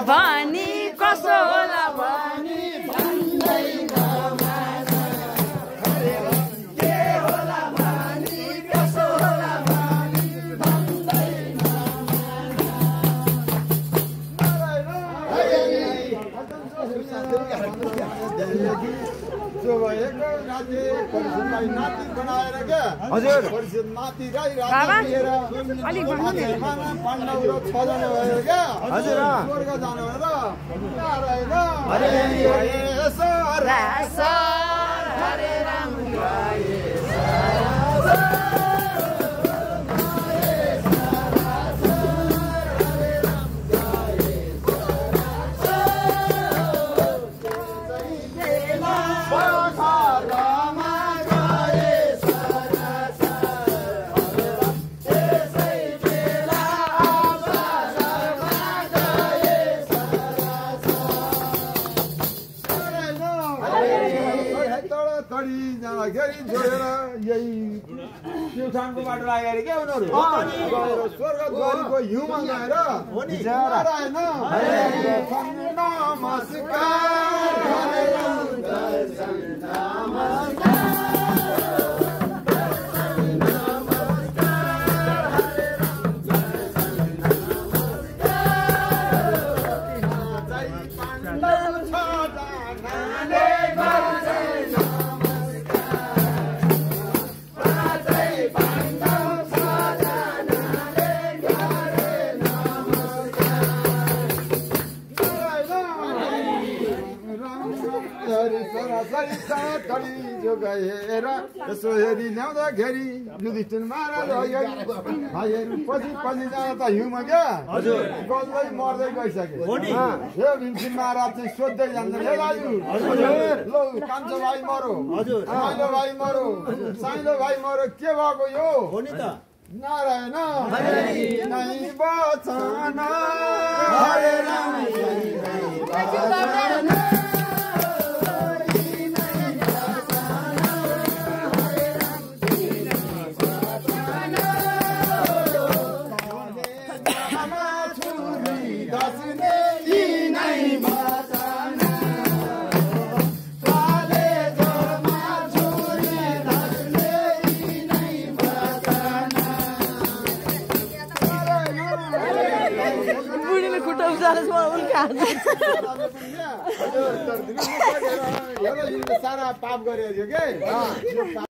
भनी कसो होला भनी भन्दैन के होला भनी कसो होला भनी भन्दैन नाति बनाएर क्या हजुर नाति पाण्डव र 6 जना भएर क्या हजुर स्वर्ग जानु हरे राम जोडेर यही प्युठानको बाटो लागेर क्या उनीहरू स्वर्ग द्वारीको हिउँमा गएर नारायण गएर यसो हेरी ल्याउँदाखेरि युधिष्ठिर महाराज पछि पछि जाँदा त हिउँमा क्या गल्दै मर्दै गइसक्यो यो भीमसिंह महाराज चाहिँ सोध्दै जान्छन् हे राजु लौ कान्छो भाइ मरो साइलो भाइ मरो साइलो भाइ मरो के भएको यो नारायण नै बचन हरे राम सारा पाप गरेर के